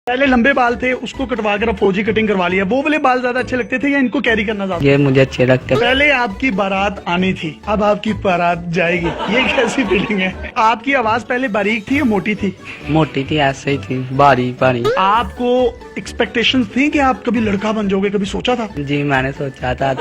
पहले लंबे बाल थे उसको कटवा कर अब फौजी कटिंग करवा लिया। वो वाले बाल ज्यादा अच्छे लगते थे या इनको कैरी करना ज्यादा? ये मुझे अच्छे लगते हैं। पहले आपकी बारात आनी थी, अब आपकी बारात जाएगी, ये कैसी फीलिंग है? आपकी आवाज पहले बारीक थी या मोटी थी? मोटी थी, ऐसे ही थी, बारीक बारीक। आपको एक्सपेक्टेशंस थी कि आप कभी लड़का बन जाओगे, कभी सोचा था? जी मैंने सोचा था।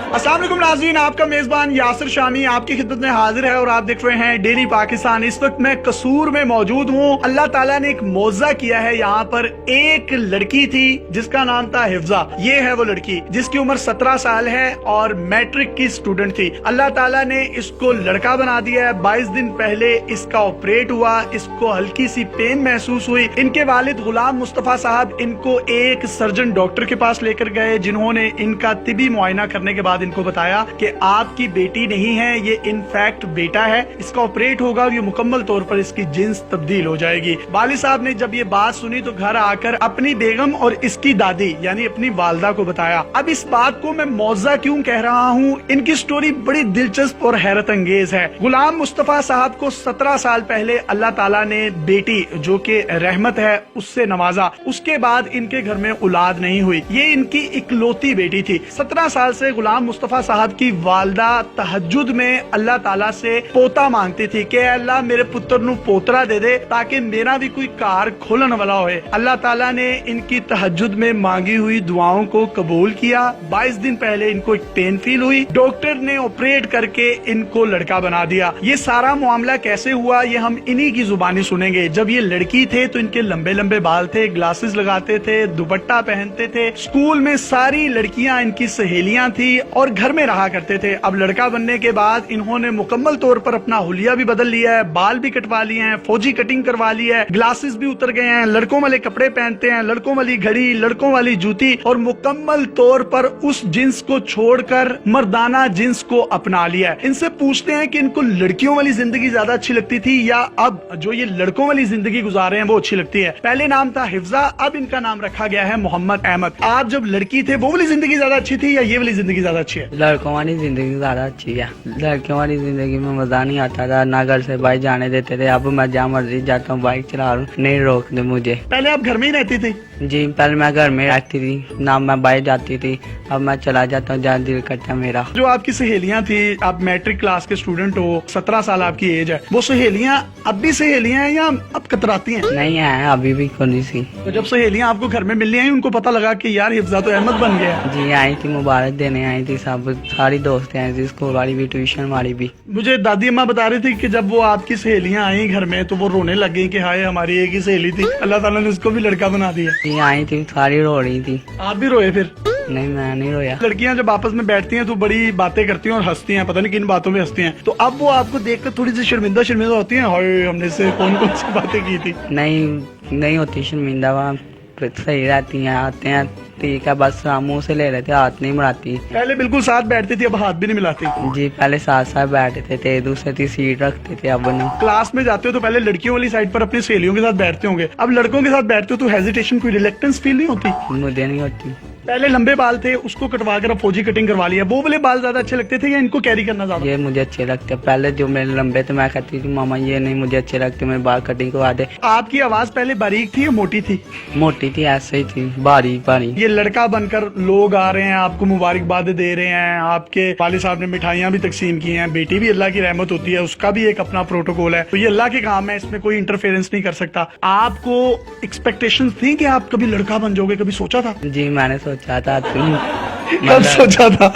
अस्सलाम वालेकुम नाज़रीन, आपका मेजबान यासिर शामी आपकी खिदमत में हाजिर है और आप देख रहे हैं डेली पाकिस्तान। इस वक्त मैं कसूर में मौजूद हूँ। अल्लाह ताला ने एक मौज़ा किया है। यहाँ पर एक लड़की थी जिसका नाम था हिफ्जा। ये है वो लड़की जिसकी उम्र 17 साल है और मैट्रिक की स्टूडेंट थी। अल्लाह ताला ने इसको लड़का बना दिया है। 22 दिन पहले इसका ऑपरेट हुआ, इसको हल्की सी पेन महसूस हुई। इनके वालिद गुलाम मुस्तफा साहब इनको एक सर्जन डॉक्टर के पास लेकर गए, जिन्होंने इनका तिबी मुआयना करने के बाद इनको बताया कि आपकी बेटी नहीं है, ये इनफैक्ट बेटा है। इसका ऑपरेट होगा और ये मुकम्मल तौर पर इसकी जिन्स तब्दील हो जाएगी। वालिद साहब ने जब ये बात सुनी तो घर आकर अपनी बेगम और इसकी दादी यानी अपनी वालदा को बताया। अब इस बात को मैं मौज़ा क्यों कह रहा हूँ, इनकी स्टोरी बड़ी दिलचस्प और हैरत अंगेज है। गुलाम मुस्तफा साहब को 17 साल पहले अल्लाह ताला ने बेटी जो कि रहमत है उससे नवाजा। उसके बाद इनके घर में औलाद नहीं हुई। ये इनकी इकलौती बेटी थी। 17 साल से गुलाम मुस्तफा साहब की वालदा तहज्जुद में अल्लाह ताला से पोता मांगती थी कि अल्लाह मेरे पुत्र नु पोतरा दे दे ताकि मेरा भी कोई कार खोलन वाला होए। अल्लाह ताला ने इनकी तहज्जुद में मांगी हुई दुआओं को कबूल किया। 22 दिन पहले इनको एक पेन फील हुई, डॉक्टर ने ऑपरेट करके इनको लड़का बना दिया। ये सारा मामला कैसे हुआ ये हम इन्हीं की जुबानी सुनेंगे। जब ये लड़की थे तो इनके लंबे लंबे बाल थे, ग्लासेस लगाते थे, दुपट्टा पहनते थे। स्कूल में सारी लड़कियां इनकी सहेलियां थी और घर में रहा करते थे। अब लड़का बनने के बाद इन्होंने मुकम्मल तौर पर अपना हुलिया भी बदल लिया है, बाल भी कटवा लिए हैं, फौजी कटिंग करवा ली है, ग्लासेस भी उतर गए हैं, लड़कों वाले कपड़े पहनते हैं, लड़कों वाली घड़ी, लड़कों वाली जूती और मुकम्मल तौर पर उस जिन्स को छोड़कर मर्दाना जिन्स को अपना लिया है। इनसे पूछते हैं कि इनको लड़कियों वाली जिंदगी ज्यादा अच्छी लगती थी या अब जो ये लड़कों वाली जिंदगी गुजार रहे हैं वो अच्छी लगती है। पहले नाम था हिफ्जा, अब इनका नाम रखा गया है मोहम्मद अहमद। आप जब लड़की थे वो वाली जिंदगी ज्यादा अच्छी थी या ये वाली जिंदगी ज्यादा अच्छी है? लड़कों वाली जिंदगी ज्यादा अच्छी है। लड़कियों वाली जिंदगी में मजा नहीं आता था, ना घर से बाइक जाने देते थे। अब मैं जहाँ मर्जी जाता हूँ बाइक चला रहा हूँ, नहीं रोकते मुझे। पहले आप घर में ही रहती थी? जी पहले मैं घर में रहती थी, ना मैं बाइक जाती थी। अब मैं चला जाता हूँ जहाँ दिल करता है मेरा। जो आपकी सहेलियां थी, आप मैट्रिक क्लास के स्टूडेंट हो, 17 साल आपकी एज है, वो सहेलियां अब भी सहेलियां हैं या अब कतराती हैं? नहीं है, अभी भी कोई सी। तो जब सहेलियां आपको घर में मिलने आई उनको पता लगा कि यार हिफ्जा तो अहमद बन गया? जी आई थी, मुबारक देने आई थी, सब सारी दोस्त आई थी, स्कूल वाली भी, ट्यूशन वाली भी। मुझे दादी अम्मा बता रही थी कि जब वो आपकी सहेलियां आई घर में तो वो रोने लग गई कि हाय हमारी एक ही सहेली थी, अल्लाह ताला ने उसको भी लड़का बना दिया। जी आई थी, सारी रो रही थी। आप भी रोए फिर? नहीं मैं नहीं रोया। लड़कियां जब आपस में बैठती हैं तो बड़ी बातें करती हैं और हंसती हैं, पता नहीं किन बातों में हंसती हैं। तो अब वो आपको देखकर थोड़ी सी शर्मिंदा शर्मिंदा होती हैं, हाय हमने से कौन कौन सी बातें की थी? नहीं होती शर्मिंदा, वहाँ सही रहती हैं, आते हैं ठीक है, बस मुंह से ले रहे थे, हाथ नहीं मिलाती। पहले बिल्कुल साथ बैठती थी, अब हाथ भी नहीं मिलाती? जी पहले साथ साथ बैठते थे, दूसरे की सीट रखते थे, अब नहीं। क्लास में जाते हो तो पहले लड़कियों वाली साइड पर अपनी सहेलियों के साथ बैठते होंगे, अब लड़कों के साथ बैठते हो तो हेजिटेशन, कोई रिलेक्टेंस फील नहीं होती? मुझे नहीं होती। पहले लंबे बाल थे उसको कटवा कर अब फौजी कटिंग करवा लिया। वो वाले बाल ज्यादा अच्छे लगते थे या इनको कैरी करना ज्यादा? ये मुझे अच्छे लगते। पहले जो मेरे लंबे थे मैं कहती थी मामा ये नहीं मुझे अच्छे लगते, मेरे बाल कटिंग करवा दे। आपकी आवाज पहले बारीक थी या मोटी थी? मोटी थी, ऐसे ही थी, बारीक बारीक। ये लड़का बनकर लोग आ रहे हैं, आपको मुबारकबाद दे रहे हैं, आपके वालिद साहब ने मिठाइयाँ भी तकसीम की हैं। बेटी भी अल्लाह की रहमत होती है, उसका भी एक अपना प्रोटोकॉल है, तो ये अल्लाह के काम है, इसमें कोई इंटरफेरेंस नहीं कर सकता। आपको एक्सपेक्टेशंस थी कि आप कभी लड़का बन जाओगे, कभी सोचा था? जी मैंने सोचा था। कब सोचा था?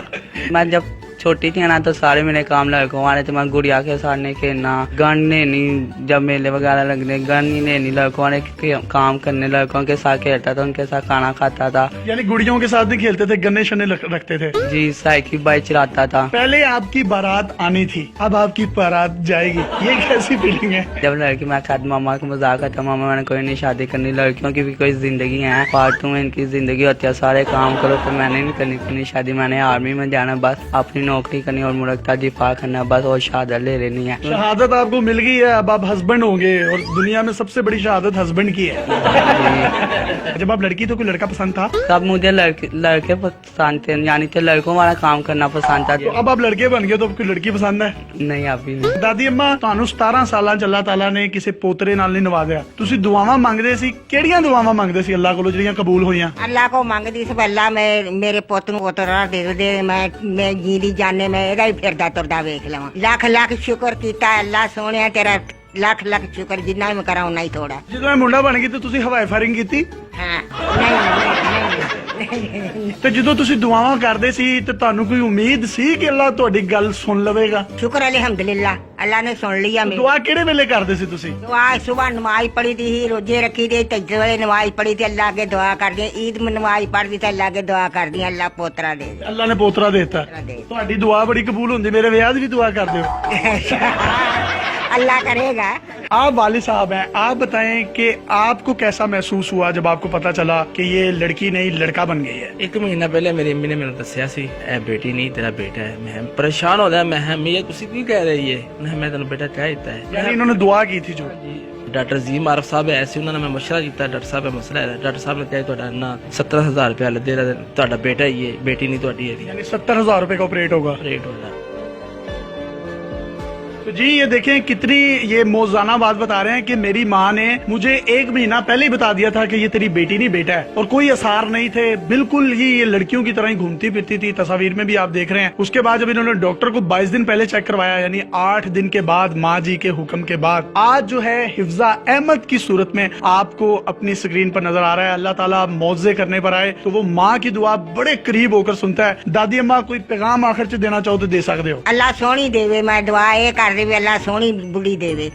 मैं जब छोटी थी ना तो सारे मेरे काम लड़कों वाले थे। मैं गुड़िया के साथ नहीं खेलना, गन नहीं, जब मेले वगैरह लगने गन ही नहीं, लड़कों वाले काम करने, लड़कों के साथ खेलता था, उनके साथ खाना खाता था। यानी गुड़ियों के साथ नहीं खेलते थे, गन्ने शन्ने रखते थे? जी साइकिल बाइक चलाता था। पहले आपकी बारात आनी थी, अब आपकी बारात जाएगी, ये कैसी फीलिंग है? जब लड़की मैं कहता मामा को मजाक आता, मामा मैंने कोई नहीं शादी करनी, लड़कियों की भी कोई जिंदगी है, पार्टू में इनकी जिंदगी होती है, सारे काम करो, तो मैंने नहीं करनी शादी, मैंने आर्मी में जाना, बस अपनी नौकरी करनी और मुल्क का दिफा करना बस, और शहादत ले लेनी है। शहादत आपको मिल गई है, अब आप हस्बैंड होंगे और दुनिया में सबसे बड़ी शहादत हस्बैंड की है। जब आप लड़की तो कोई लड़का पसंद था? तब मुझे लड़के पसंद थे, यानी कि लड़कों वाला काम करना पसंद था। तो अब आप लड़के बन गए तो कोई लड़की पसंद है? नहीं अभी नहीं। ਦਾਦੀ ਅੰਮਾ ਤੁਹਾਨੂੰ 17 ਸਾਲਾਂ ਚ ਅੱਲਾਹ ਤਾਲਾ ਨੇ ਕਿਸੇ ਪੋਤਰੇ ਨਾਲ ਨਹੀਂ ਨਵਾਜ਼ਿਆ, ਤੁਸੀਂ ਦੁਆਵਾਂ ਮੰਗਦੇ ਸੀ, ਕਿਹੜੀਆਂ ਦੁਆਵਾਂ ਮੰਗਦੇ ਸੀ ਅੱਲਾਹ ਕੋਲੋਂ ਜਿਹੜੀਆਂ ਕਬੂਲ ਹੋਈਆਂ? ਅੱਲਾ ਕੋ ਮੰਗਦੀ ਸੀ ਅੱਲਾ ਮੇਰੇ ਪੁੱਤ ਨੂੰ ਪੋਤਰਾ ਦੇ ਦੇ, ਮੈਂ ਜੀਦੀ ਜਾਣੇ ਮੈਂ ਇਹਦਾ ਹੀ ਫਿਰਦਾ ਤੁਰਦਾ ਵੇਖ ਲਵਾਂ। ਲੱਖ ਲੱਖ ਸ਼ੁਕਰ ਕੀਤਾ ਅੱਲਾ ਸੋਹਣਿਆ ਤੇਰਾ, ਲੱਖ ਲੱਖ ਸ਼ੁਕਰ, ਜਿੰਨਾ ਵੀ ਕਰਾਂ ਉਨਾ ਹੀ ਥੋੜਾ। ਜਦੋਂ ਇਹ ਮੁੰਡਾ ਬਣ ਗਈ ਤੇ ਤੁਸੀਂ ਹਵਾਈ ਫਾਇਰਿੰਗ ਕੀਤੀ? ਹਾਂ ਨਹੀਂ ਤੇ ਜਦੋਂ ਤੁਸੀਂ ਦੁਆਵਾਂ ਕਰਦੇ ਸੀ ਤੇ ਤੁਹਾਨੂੰ ਕੋਈ ਉਮੀਦ ਸੀ ਕਿ ਅੱਲਾਹ ਤੁਹਾਡੀ ਗੱਲ ਸੁਣ ਲਵੇਗਾ? ਸ਼ੁਕਰ ਅਲਹਮਦੁਲਿਲਾ ਅੱਲਾ ਨੇ ਸੁਣ ਲਿਆ ਮੇਰੀ ਦੁਆ ਕਿਹੜੇ ਵੇਲੇ ਕਰਦੇ ਸੀ ਤੁਸੀਂ? दुआ सुबह नमाज पढ़ी थी, रोजे रखी थी, तजदे वाले नमाज पढ़ी थी, अल्लाह के दुआ कर दी, ईद में नमाज पढ़ दी थी, अल्लाह के दुआ कर दी, अल्लाह पोतरा दे दे। ਅੱਲਾਹ ਨੇ ਪੋਤਰਾ ਦੇ ਦਿੱਤਾ। दे। ਤੁਹਾਡੀ ਦੁਆ ਬੜੀ ਕਬੂਲ ਹੁੰਦੀ, ਮੇਰੇ ਵਿਆਹ ਦੀ ਵੀ ਦੁਆ ਕਰ ਦਿਓ। अल्लाह करेगा। आप वालिद साहब हैं, आप बताएं कि आपको कैसा महसूस हुआ जब आपको पता चला कि ये लड़की नहीं लड़का बन गई है? ਇੱਕ ਮਹੀਨਾ ਪਹਿਲੇ ਮੇਰੀ ਅੰਮੀ ਨੇ ਮੈਨੂੰ ਦੱਸਿਆ ਸੀ ਇਹ ਬੇਟੀ ਨਹੀਂ ਤੇਰਾ ਬੇਟਾ ਹੈ। ਮੈਂ ਪਰੇਸ਼ਾਨ ਹੋ ਗਿਆ, ਮੈਂ ਮੀਆਂ ਤੁਸੀਂ ਕੀ ਕਹਿ ਰਹੀ ਹੈ? ਮੈਂ ਤੈਨੂੰ ਬੇਟਾ ਕਹਿ ਦਿੱਤਾ ਹੈ। यानी इन्होंने दुआ की थी जो? ਡਾਕਟਰ ਜ਼ੀਮ ਆਰਫ ਸਾਹਿਬ ਆਏ ਸੀ, ਉਹਨਾਂ ਨੇ ਮੈਂ ਮਸ਼ਵਰਾ ਕੀਤਾ, ਡਾਕਟਰ ਸਾਹਿਬ ਇਹ ਮਸਲਾ ਹੈ। ਡਾਕਟਰ ਸਾਹਿਬ ਨੇ ਕਿਹਾ ਤੁਹਾਡਾ ਨਾ 17,000 ਰੁਪਇਆ ਲੱਗੇਗਾ, ਤੁਹਾਡਾ ਬੇਟਾ ਹੀ ਹੈ, ਬੇਟੀ ਨਹੀਂ ਤੁਹਾਡੀ ਹੈ। यानी 70,000 रुपए का ऑपरेट होगा। रेट होगा। तो जी ये देखें कितनी ये मौजाना बात बता रहे हैं कि मेरी माँ ने मुझे 1 महीना पहले ही बता दिया था कि ये तेरी बेटी नहीं बेटा है, और कोई आसार नहीं थे, बिल्कुल ही ये लड़कियों की तरह ही घूमती फिरती थी, तस्वीर में भी आप देख रहे हैं। उसके बाद जब इन्होंने डॉक्टर को 22 दिन पहले चेक करवाया, यानी 8 दिन के बाद माँ जी के हुक्म के बाद, आज जो है हिफ्जा अहमद की सूरत में आपको अपनी स्क्रीन पर नजर आ रहा है। अल्लाह ताला मौजे करने पर आए तो वो माँ की दुआ बड़े करीब होकर सुनता है। दादी अम्मा कोई पैगाम आखिर से देना चाहो तो दे सकते हो? अल्लाह सोहनी देवे, मैं दुआ ये कर देवे अल्लाह सोहनी बुढ़ी देवे,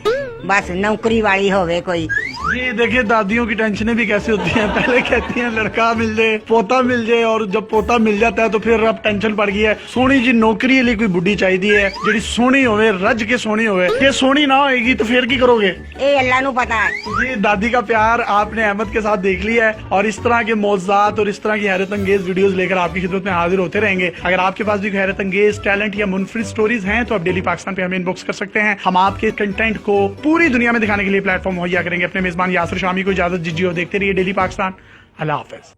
बस नौकरी वाली होवे कोई। जी देखिए दादियों की टेंशनें भी कैसे होती हैं, पहले कहती हैं लड़का मिल जाए, पोता मिल जाए, और जब पोता मिल जाता है तो फिर अब टेंशन पड़ गई है। सोनी जी नौकरी लिए कोई बुढ़ी चाहिए है जी सोनी होवे, रज के सोनी होवे। ये सोनी ना होएगी तो फिर की करोगे? ये अल्लाह नु पता है। जी दादी का प्यार आपने अहमद के साथ देख लिया है, और इस तरह के मौज़ात और इस तरह की हैरत अंगेज वीडियोस लेकर आपकी खिदमत में हाजिर होते रहेंगे। अगर आपके पास भी हैरत अंगेज टैलेंट या मुनफरिद स्टोरीज हैं तो आप डेली पाकिस्तान पे हमें इनबॉक्स कर सकते हैं। हम आपके कंटेंट को पूरी दुनिया में दिखाने के लिए प्लेटफॉर्म मुहैया करेंगे। अपने मेजबान यासिर शामी को इजाजत दीजिए और देखते रहिए डेली पाकिस्तान। अल्लाह हाफिज।